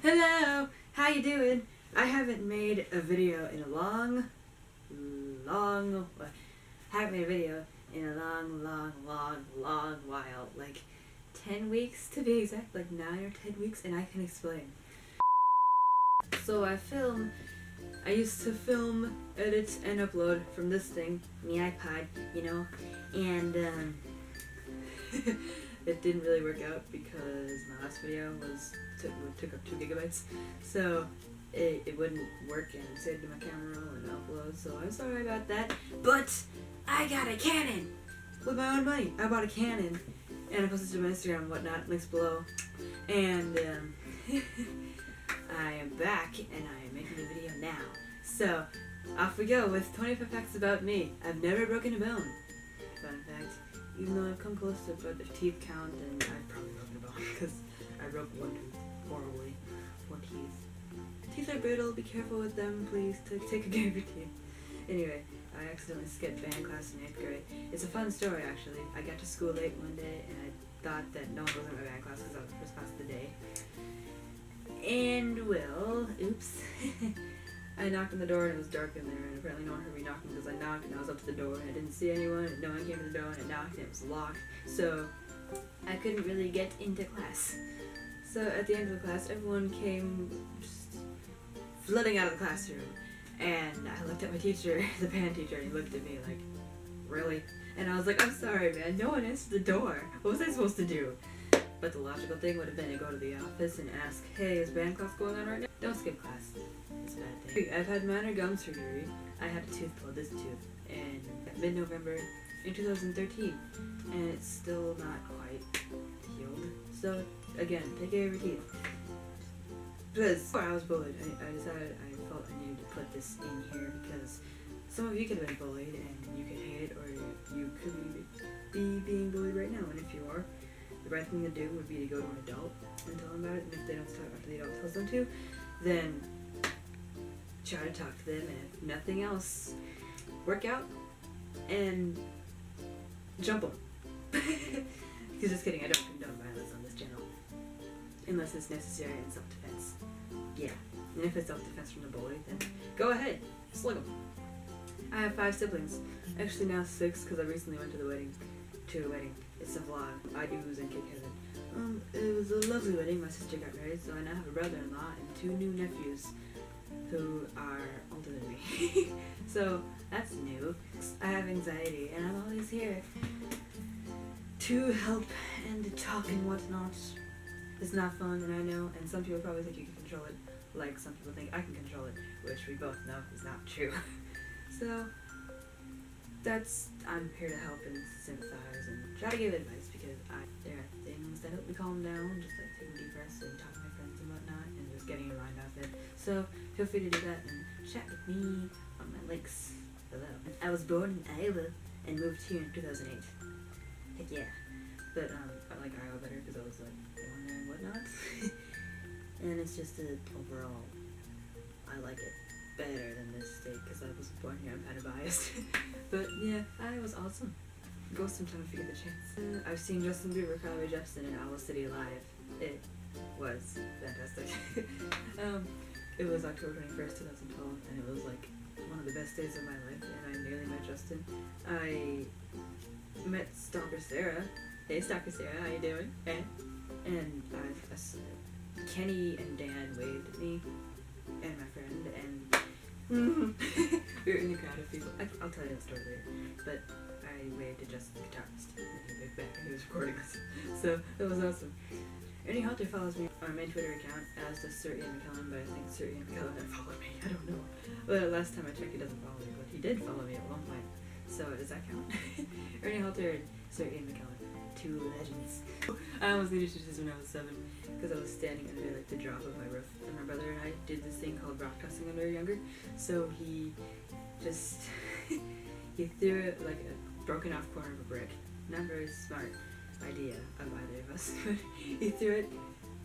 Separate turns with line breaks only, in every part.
Hello! How you doing? I haven't made a video in a long while. Like 10 weeks to be exact, like 9 or 10 weeks, and I can explain. So I used to film, edit, and upload from this thing, the iPod, you know, and it didn't really work out because my last video took up 2 gigabytes, so it wouldn't work and saved to my camera roll and upload, so I'm sorry about that, but I got a Canon! With my own money, I bought a Canon, and I posted to my Instagram and whatnot, links below, and I am back and I am making a video now. So, off we go with 25 facts about me. I've never broken a bone. Fun fact, even though I've come close to about the teeth count, and I've probably broken a bone because I broke one tooth horribly. 4 teeth. Teeth are brittle, be careful with them, please. Take good care of your teeth. Anyway, I accidentally skipped band class in 8th grade. It's a fun story, actually. I got to school late one day and I thought that no one was in my band class because I was the first class of the day. And, well, oops. I knocked on the door and it was dark in there, and apparently no one heard me knocking because I knocked and I was up to the door and I didn't see anyone, and no one came to the door, and I knocked and it was locked, so I couldn't really get into class. So at the end of the class, everyone came just flooding out of the classroom, and I looked at my teacher, the band teacher, and he looked at me like, really? And I was like, I'm sorry man, no one answered the door. What was I supposed to do? But the logical thing would have been to go to the office and ask, hey, is band class going on right now? Don't skip class. It's a bad thing. I've had minor gum surgery. I had a tooth pulled, this tooth, in mid-November in 2013, and it's still not quite healed. So, again, take care of your teeth. Because before I was bullied, I decided I felt I needed to put this in here because some of you could have been bullied and you could hate it, or you could be being bullied right now, and if you are, the right thing to do would be to go to an adult and tell them about it, and if they don't talk after the adult tells them to, then try to talk to them, and if nothing else, work out and jump them. Because just kidding, I don't condone violence on this channel. Unless it's necessary in self-defense. Yeah, and if it's self-defense from the bully, then go ahead, slug them. I have 5 siblings. Actually now 6, because I recently went to a wedding. It's a vlog. I do who's in cake heaven. It was a lovely wedding. My sister got married, so I now have a brother-in-law and 2 new nephews who are older than me. So that's new. I have anxiety, and I'm always here to help and to talk and whatnot. It's not fun, and I know, and some people probably think you can control it, like some people think I can control it, which we both know is not true. So I'm here to help and sympathize and try to give advice, because there are things that help me calm down, just like taking deep breaths and talking to my friends and whatnot, and just getting your mind off it. So feel free to do that and chat with me on my links below. I was born in Iowa and moved here in 2008. Heck yeah. But I like Iowa better because I was like born there and whatnot. And it's just overall, I like it better than this state because I was born here. I'm kind of biased. But yeah, I was awesome. Go sometime if you get the chance. I've seen Justin Bieber, Carly Rae Jepsen, and Owl City live. It was fantastic. It was October 21st, 2012, and it was like one of the best days of my life, and I nearly met Justin. I met Stalker Sarah. Hey Stalker Sarah, how you doing? Hey. And Kenny and Dan waved at me, and my friend, and we were in the crowd of people. I'll tell you that story later. But I waved at Justin, the guitarist, and he waved back, and he was recording us. So it was awesome. Ernie Halter follows me on my Twitter account, as does Sir Ian McKellen, but I think Sir Ian McKellen didn't follow me. I don't know. But last time I checked, he doesn't follow me, but he did follow me at one point. So does that count? Ernie Halter and Sir Ian McKellen, 2 legends. I almost needed to when I was 7, because I was standing under like the drop of my roof, and my brother and I did this thing called rock tossing when we were younger. So he just he threw it like a broken off corner of a brick. Not very smart idea of either of us, but he threw it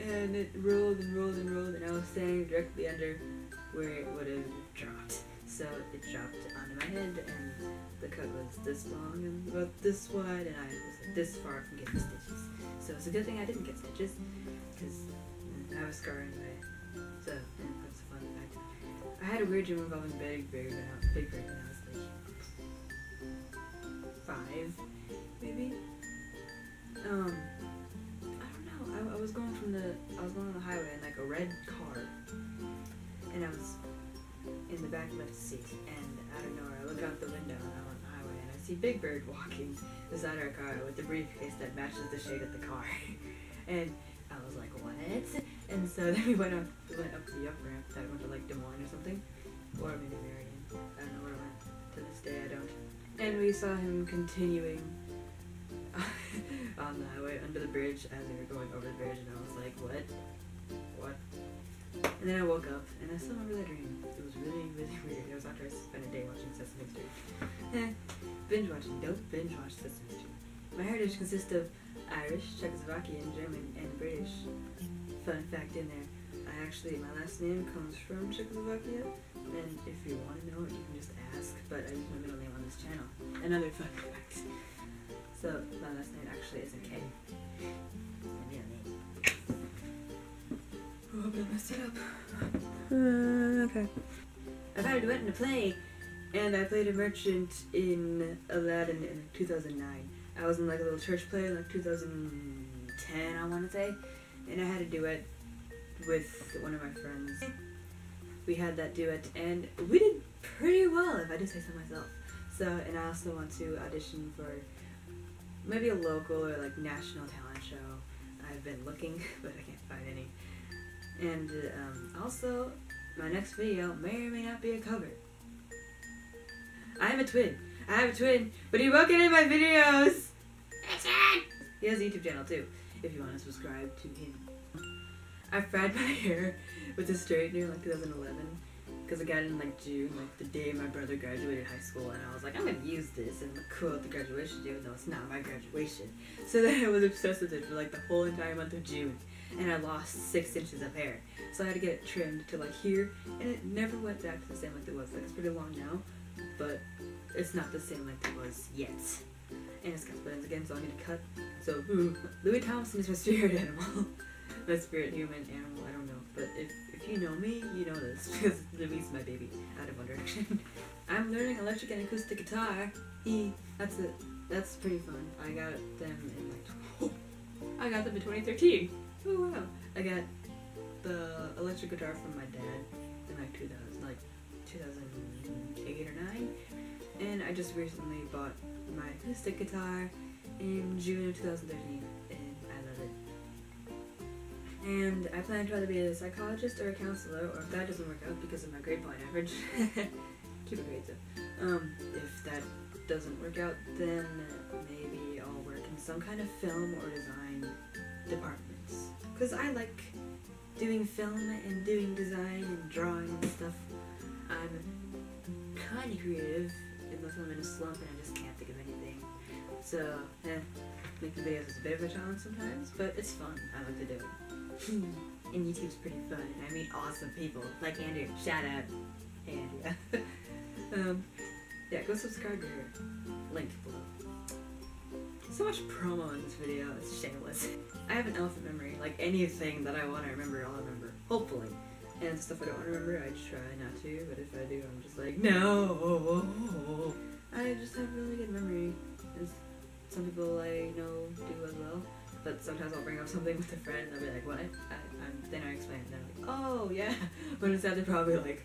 and it rolled and rolled and rolled, and I was standing directly under where it would have dropped. So it dropped onto my head, and the cut was this long and about this wide, and I was like this far from getting stitches. So it's a good thing I didn't get stitches, because I have a scar in my had a weird dream involving Big Bird when I was like 5, maybe. I don't know. I was going on the highway in like a red car, and I was in the back left seat, and I don't know, I look out the window and I'm on the highway and I see Big Bird walking beside our car with the briefcase that matches the shade of the car. And I was like, what? And so then we went up the up ramp that went to like Des Moines or something, or maybe Marion. I don't know where it went. To this day I don't. And we saw him continuing on the highway under the bridge as we were going over the bridge, and I was like, what? And then I woke up, and I still remember that dream. It was really, really weird. It was after I spent a day watching Sesame Street. Binge watching. Don't binge watch Sesame Street. My heritage consists of Irish, Czechoslovakian, German, and British. Fun fact in there. My last name comes from Czechoslovakia, and if you want to know it, you can just ask, but I use my middle name on this channel. Another fun fact. So, my last name actually isn't K. My middle name. Oh, I hope I messed it up. Okay. I've had a duet in a play, and I played a merchant in Aladdin in 2009. I was in like a little church play in like 2010, I want to say, and I had a duet with one of my friends. We had that duet, and we did pretty well, if I do say so myself. So, and I also want to audition for maybe a local or like national talent show. I've been looking, but I can't find any. And also, my next video may or may not be a cover. I have a twin, but he won't get in my videos! He has a YouTube channel too, if you want to subscribe to him. I fried my hair with a straightener in like 2011, because I got it in like June, like the day my brother graduated high school, and I was like, I'm gonna use this and look cool at the graduation day, even though it's not my graduation. So then I was obsessed with it for like the whole entire month of June, and I lost 6 inches of hair. So I had to get it trimmed to like here, and it never went back to the same length it was. Like, it's pretty long now, but it's not the same length it was yet. And it's got split ends again, so I need to cut. So, Louis Thompson is my spirit animal. My spirit human animal, I don't know. But if you know me, you know this, because Louis is my baby, out of One Direction. I'm learning electric and acoustic guitar. That's it. That's pretty fun. I got them in like, I got them in 2013. Oh wow. I got the electric guitar from my dad in like 2008 or 9. And I just recently bought my acoustic guitar in June of 2013, and I love it. And I plan to either be a psychologist or a counselor, or if that doesn't work out because of my grade point average, keep it grades up. If that doesn't work out, then maybe I'll work in some kind of film or design departments. Because I like doing film and doing design and drawing and stuff. I'm kind of creative, unless I'm in a slump and I just can't think of anything. So, making videos is a bit of a challenge sometimes, but it's fun. I like to do it. And YouTube's pretty fun, and I meet awesome people, like Andrew. Shout out, Andrew. Yeah, go subscribe to her. Link below. So much promo in this video, it's shameless. I have an elephant memory, like anything that I want to remember, I'll remember, hopefully. And stuff I don't want to remember, I try not to, but if I do, I'm just like, no! I just have really good memory, as some people I know do as well. But sometimes I'll bring up something with a friend, and they'll be like, what? Then I explain it, and they're like, oh, yeah. But instead they're probably like,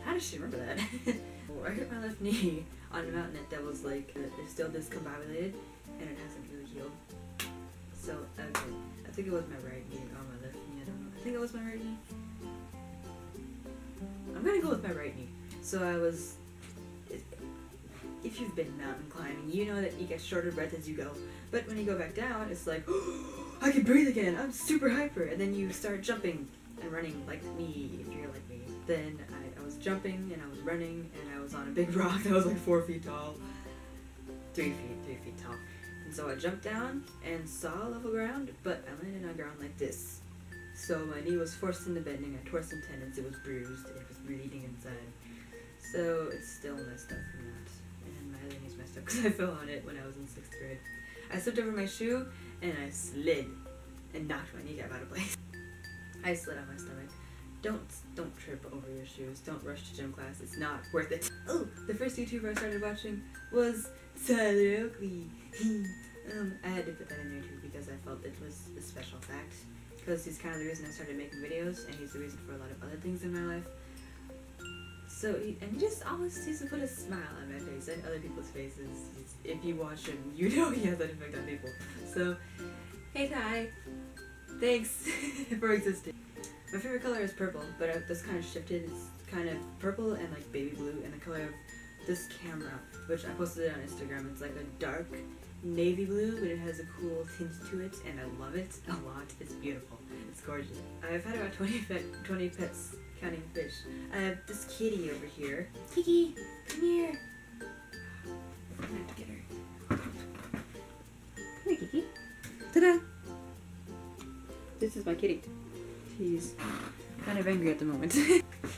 how does she remember that? I hurt my left knee on a mountain that was like, it's still discombobulated, and it hasn't really healed. So, okay. I think it was my right knee or my left knee, I don't know. I think it was my right knee. I'm gonna go with my right knee. So I was, if you've been mountain climbing, you know that you get shorter breath as you go. But when you go back down, it's like, oh, I can breathe again, I'm super hyper. And then you start jumping and running like me, if you're like me. Then I was jumping and I was running and I was on a big rock that was like 4 feet tall. 3 feet tall. And so I jumped down and saw level ground, but I landed on ground like this. So my knee was forced into bending, I tore some tendons, it was bruised, it was bleeding inside. So it's still messed up from that. And my other knee's messed up because I fell on it when I was in 6th grade. I slipped over my shoe and I slid and knocked my kneecap out of place. I slid on my stomach. don't trip over your shoes. Don't rush to gym class. It's not worth it. Oh, the first YouTuber I started watching was Tyler Oakley. I had to put that in there too because I felt it was a special fact. Because he's kind of the reason I started making videos, and he's the reason for a lot of other things in my life. So, he just always seems to put a smile on my face and other people's faces. If you watch him, you know he has that effect on people. So, hey Ty, thanks for existing. My favorite color is purple, but this kind of shifted. It's kind of purple and like baby blue, and the color of this camera, which I posted it on Instagram. It's like a dark navy blue, but it has a cool tint to it, and I love it a lot. It's beautiful. It's gorgeous. I've had about 20 pets, counting fish. I have this kitty over here. Kiki, come here. I'm gonna have to get her. Come here, Kiki. Ta-da! This is my kitty. She's kind of angry at the moment.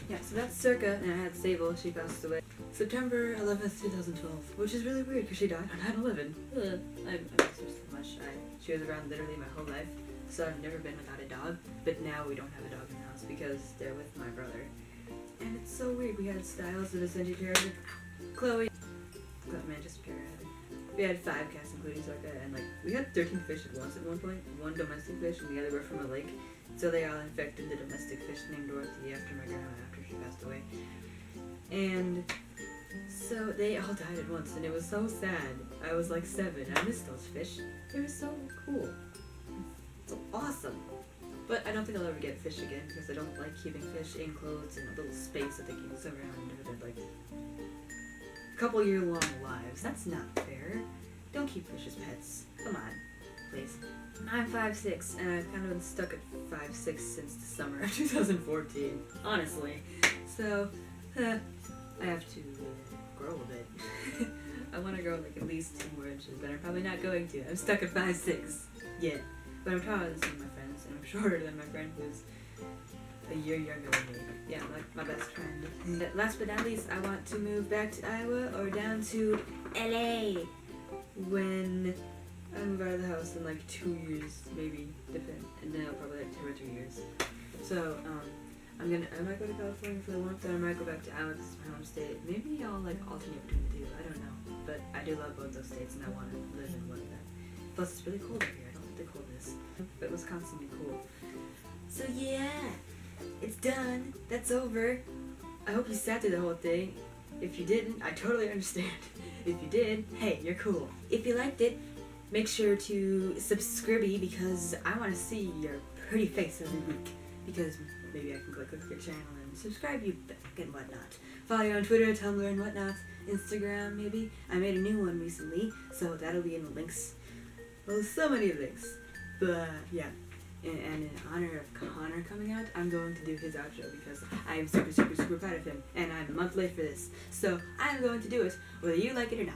Yeah, so that's Circa, and I had Sable. She passed away September 11th, 2012, which is really weird because she died on 9/11. I miss her so much. She was around literally my whole life, so I've never been without a dog, but now we don't have a dog in the house because they're with my brother. And it's so weird. We had Styles, the Vicente Parrot, Chloe, Manchester Parrot. We had 5 cats, including Circa, and like we had 13 fish at once at one point. 1 domestic fish, and the other were from a lake. So they all infected the domestic fish named Dorothy after my grandma after she passed away. And so they all died at once, and it was so sad. I was like 7. I missed those fish. They were so cool. So awesome. But I don't think I'll ever get fish again because I don't like keeping fish in clothes in a little space that they can surround with like couple-year-long lives. That's not fair. Don't keep fish as pets. Come on, please. I'm 5'6", and I've kind of been stuck at 5'6" since the summer of 2014, honestly. So, I have to grow a bit. I want to grow like at least 2 more inches, but I'm probably not going to. I'm stuck at 5'6" yet. But I'm taller than some of my friends, and I'm shorter than my friend who's a year younger than me. Yeah, like my best friend. And last but not least, I want to move back to Iowa or down to LA when I move out of the house in like 2 years, maybe, depend, and then I'll probably like 2 or 3 years. So, I might go to California for the warmth, or I might go back to Iowa, this is my home state. Maybe I'll like alternate between the 2, I don't know. But I do love both those states, and I want to live in one of them. Plus, it's really cold up here, I don't like the coldness. But Wisconsin be cool. So yeah, it's done. That's over. I hope you sat through the whole thing. If you didn't, I totally understand. If you did, hey, you're cool. If you liked it, make sure to subscribe because I want to see your pretty face every week. Because maybe I can click your channel and subscribe you back and whatnot. Follow you on Twitter, Tumblr, and whatnot. Instagram, maybe. I made a new one recently, so that'll be in the links. Well, so many links. But yeah. And in honor of Connor coming out, I'm going to do his outro because I am super, super, super proud of him. And I'm a month late for this. So I'm going to do it, whether you like it or not.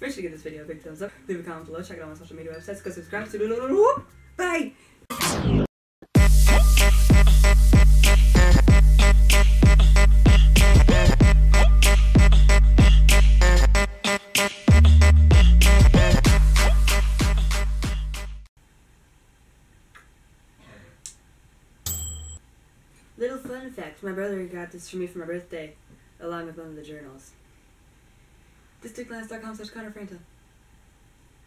Make sure to give this video a big thumbs up, leave a comment below, check out all my social media websites, go subscribe, bye! Little fun fact, my brother got this for me for my birthday, along with one of the journals. districtlance.com/ConnorFranco.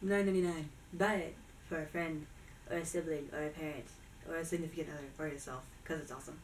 $9.99. Buy it for a friend, or a sibling, or a parent, or a significant other, or yourself, because it's awesome.